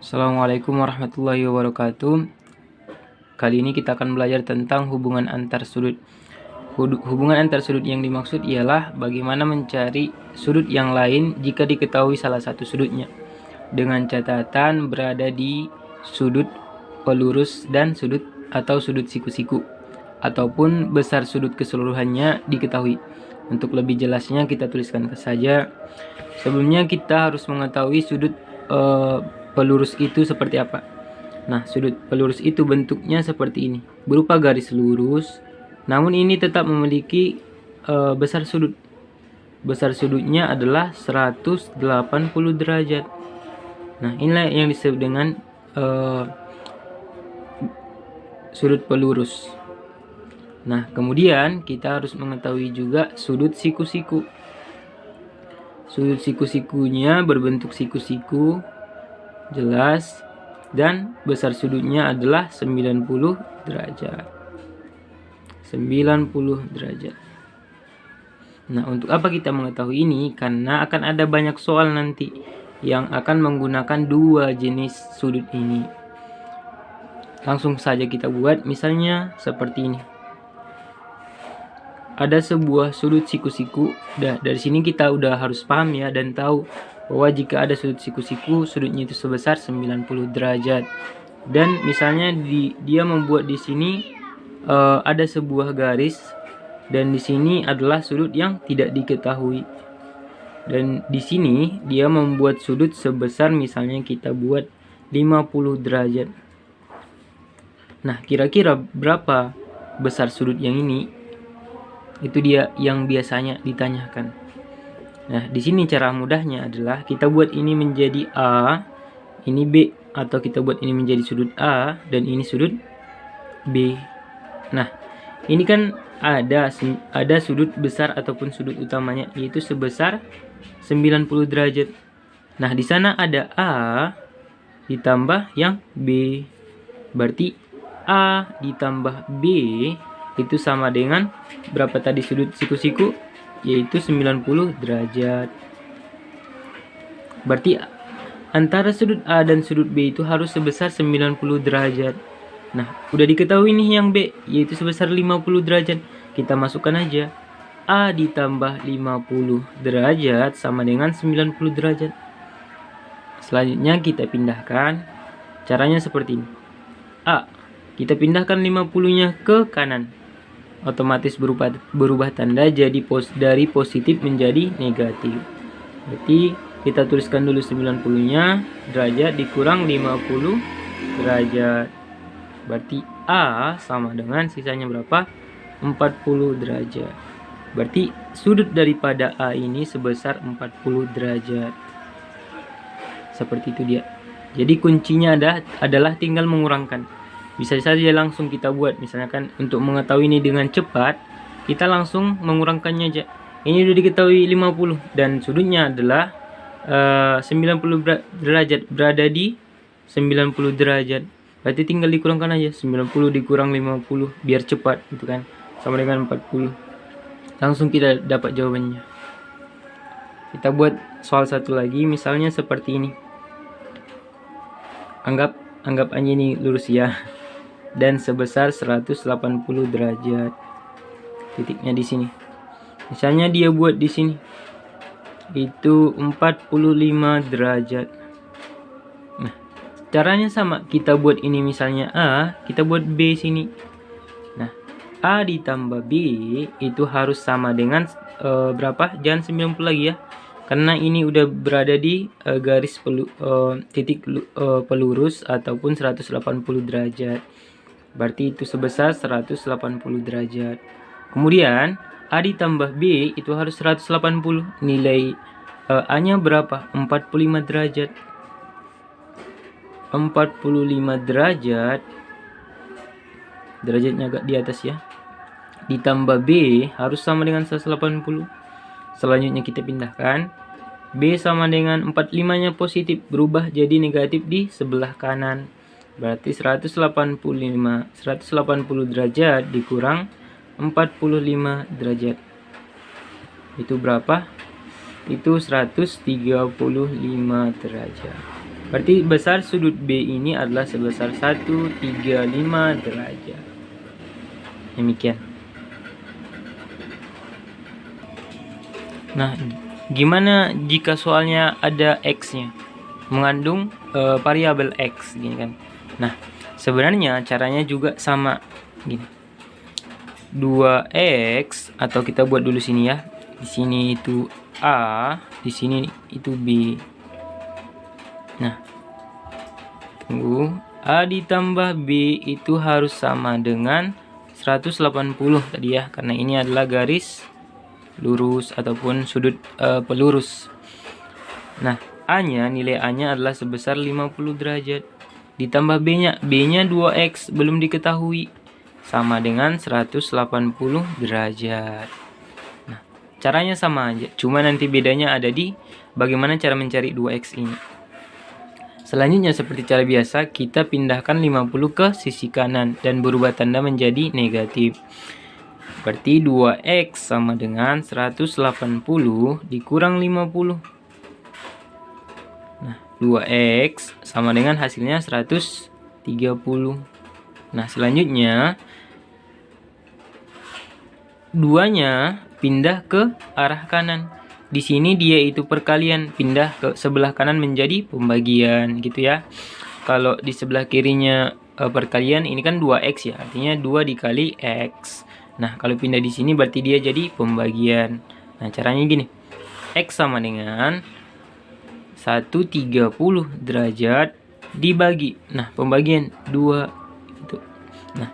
Assalamualaikum warahmatullahi wabarakatuh. Kali ini kita akan belajar tentang hubungan antar sudut. Hubungan antar sudut yang dimaksud ialah bagaimana mencari sudut yang lain jika diketahui salah satu sudutnya, dengan catatan berada di sudut pelurus dan sudut atau sudut siku-siku, ataupun besar sudut keseluruhannya diketahui. Untuk lebih jelasnya kita tuliskan saja. Sebelumnya kita harus mengetahui sudut pelurus itu seperti apa. Nah, sudut pelurus itu bentuknya seperti ini, berupa garis lurus, namun ini tetap memiliki besar sudut. Besar sudutnya adalah 180 derajat. Nah, inilah yang disebut dengan sudut pelurus. Nah, kemudian kita harus mengetahui juga sudut siku-siku. Sudut siku-sikunya berbentuk siku-siku jelas, dan besar sudutnya adalah 90 derajat. 90 derajat. Nah, untuk apa kita mengetahui ini? Karena akan ada banyak soal nanti yang akan menggunakan dua jenis sudut ini. Langsung saja kita buat, misalnya seperti ini. Ada sebuah sudut siku-siku. Dari sini kita udah harus paham ya, dan tahu bahwa jika ada sudut siku-siku, sudutnya itu sebesar 90 derajat. Dan misalnya dia membuat di sini ada sebuah garis, dan di sini adalah sudut yang tidak diketahui. Dan di sini dia membuat sudut sebesar, misalnya kita buat 50 derajat. Nah, kira-kira berapa besar sudut yang ini? Itu dia yang biasanya ditanyakan. Nah, di sini cara mudahnya adalah kita buat ini menjadi A, ini B, atau kita buat ini menjadi sudut A dan ini sudut B. Nah, ini kan ada sudut besar ataupun sudut utamanya, yaitu sebesar 90 derajat. Nah, di sana ada A ditambah yang B. Berarti A ditambah B itu sama dengan berapa tadi sudut siku-siku, yaitu 90 derajat. Berarti antara sudut A dan sudut B itu harus sebesar 90 derajat. Nah, udah diketahui nih yang B, yaitu sebesar 50 derajat. Kita masukkan aja. A ditambah 50 derajat sama dengan 90 derajat. Selanjutnya kita pindahkan. Caranya seperti ini. A, kita pindahkan 50-nya ke kanan. Otomatis berubah tanda jadi dari positif menjadi negatif. Berarti kita tuliskan dulu 90-nya derajat dikurang 50 derajat. Berarti A sama dengan sisanya berapa? 40 derajat. Berarti sudut daripada A ini sebesar 40 derajat. Seperti itu dia. Jadi kuncinya adalah tinggal mengurangkan. Bisa saja langsung kita buat, misalnya kan untuk mengetahui ini dengan cepat, kita langsung mengurangkannya aja. Ini sudah diketahui 50 dan sudutnya adalah 90 derajat, berada di 90 derajat. Berarti tinggal dikurangkan aja, 90 dikurang 50 biar cepat gitu kan. Sama dengan 40. Langsung kita dapat jawabannya. Kita buat soal satu lagi, misalnya seperti ini. Anggap aja ini lurus ya. Dan sebesar 180 derajat. Titiknya di sini. Misalnya dia buat di sini. Itu 45 derajat. Nah, caranya sama. Kita buat ini misalnya A, kita buat B sini. Nah, A ditambah B itu harus sama dengan berapa? Jangan 90 lagi ya. Karena ini udah berada di garis titik pelurus ataupun 180 derajat. Berarti itu sebesar 180 derajat. Kemudian A ditambah B itu harus 180. Nilai A-nya berapa? 45 derajat. 45 derajat. Derajatnya agak di atas ya. Ditambah B harus sama dengan 180. Selanjutnya kita pindahkan. B sama dengan 45-nya positif, berubah jadi negatif di sebelah kanan. Berarti 180 derajat dikurang 45 derajat. Itu berapa? Itu 135 derajat. Berarti besar sudut B ini adalah sebesar 135 derajat. Demikian. Nah, gimana jika soalnya ada X-nya? Mengandung variabel X gini kan. Nah, sebenarnya caranya juga sama gini. 2X atau kita buat dulu sini ya. Di sini itu A, di sini itu B. Nah, tunggu. A ditambah B itu harus sama dengan 180 tadi ya, karena ini adalah garis lurus ataupun sudut pelurus. Nah, A-nya, nilai A-nya adalah sebesar 50 derajat. Ditambah B-nya, B-nya 2X belum diketahui, sama dengan 180 derajat. Nah, caranya sama aja, cuma nanti bedanya ada di bagaimana cara mencari 2X ini. Selanjutnya seperti cara biasa, kita pindahkan 50 ke sisi kanan dan berubah tanda menjadi negatif. Berarti 2X sama dengan 180 dikurang 50. Nah, 2X sama dengan hasilnya 130. Nah, selanjutnya 2-nya pindah ke arah kanan. Di sini dia itu perkalian, pindah ke sebelah kanan menjadi pembagian gitu ya. Kalau di sebelah kirinya perkalian, ini kan 2X ya, artinya 2 dikali X. Nah, kalau pindah di sini berarti dia jadi pembagian. Nah, caranya gini. X sama dengan 130 derajat dibagi. Nah, pembagian 2 itu. Nah,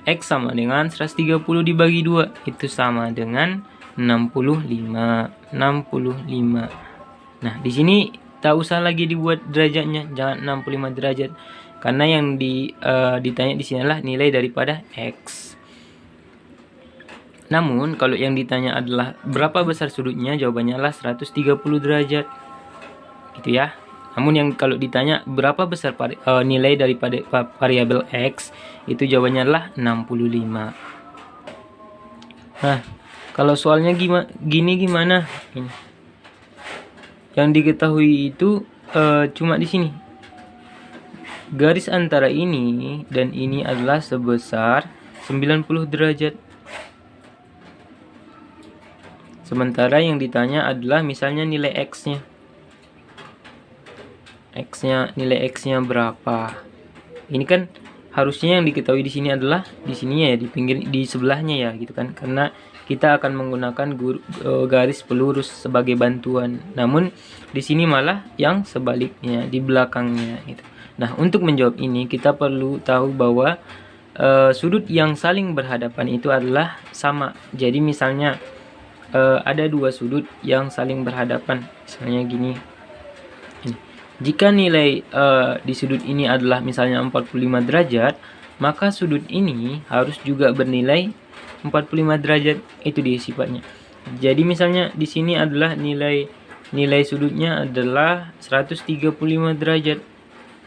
X sama dengan 130 dibagi 2 itu sama dengan 65. Nah, di sini tak usah lagi dibuat derajatnya, jangan 65 derajat. Karena yang ditanya di sini adalah nilai daripada X. Namun, kalau yang ditanya adalah berapa besar sudutnya, jawabannya adalah 130 derajat. Gitu ya. Namun yang kalau ditanya berapa besar nilai daripada variabel X, itu jawabannya adalah 65. Nah, kalau soalnya gimana? Ini. Yang diketahui itu cuma di sini. Garis antara ini dan ini adalah sebesar 90 derajat. Sementara yang ditanya adalah misalnya nilai X-nya. Nilai X-nya berapa? Ini kan harusnya yang diketahui di sini adalah di sini ya, di pinggir, di sebelahnya ya gitu kan. Karena kita akan menggunakan garis pelurus sebagai bantuan. Namun di sini malah yang sebaliknya, di belakangnya gitu. Nah, untuk menjawab ini kita perlu tahu bahwa sudut yang saling berhadapan itu adalah sama. Jadi misalnya ada dua sudut yang saling berhadapan, misalnya gini. Jika nilai di sudut ini adalah misalnya 45 derajat, maka sudut ini harus juga bernilai 45 derajat. Itu dia sifatnya. Jadi misalnya di sini adalah nilai sudutnya adalah 135 derajat.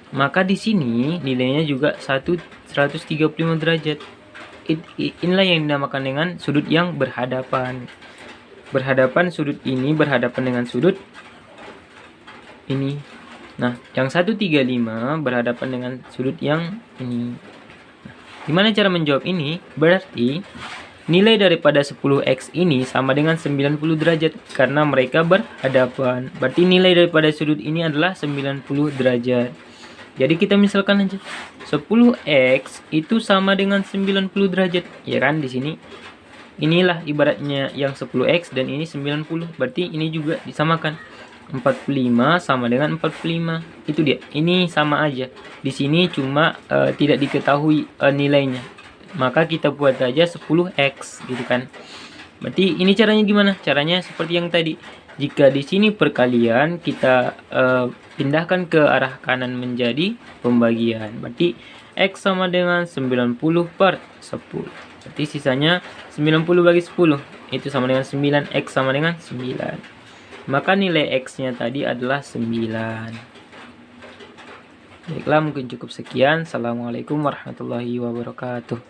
Maka di sini nilainya juga 135 derajat. Inilah yang dinamakan dengan sudut yang berhadapan. Sudut ini berhadapan dengan sudut ini. Nah, yang 135 berhadapan dengan sudut yang ini. Nah, gimana cara menjawab ini? Berarti nilai daripada 10X ini sama dengan 90 derajat karena mereka berhadapan. Berarti nilai daripada sudut ini adalah 90 derajat. Jadi kita misalkan aja 10X itu sama dengan 90 derajat. Ya kan di sini. Inilah ibaratnya yang 10X dan ini 90. Berarti ini juga disamakan. 45 sama dengan 45. Itu dia. Ini sama aja. Di sini cuma tidak diketahui nilainya. Maka kita buat aja 10X gitu kan. Berarti ini caranya gimana? Caranya seperti yang tadi. Jika di sini perkalian, kita pindahkan ke arah kanan menjadi pembagian. Berarti X sama dengan 90 per 10. Berarti sisanya 90 bagi 10. Itu sama dengan 9. X sama dengan 9. Maka nilai X-nya tadi adalah 9. Baiklah, mungkin cukup sekian. Assalamualaikum warahmatullahi wabarakatuh.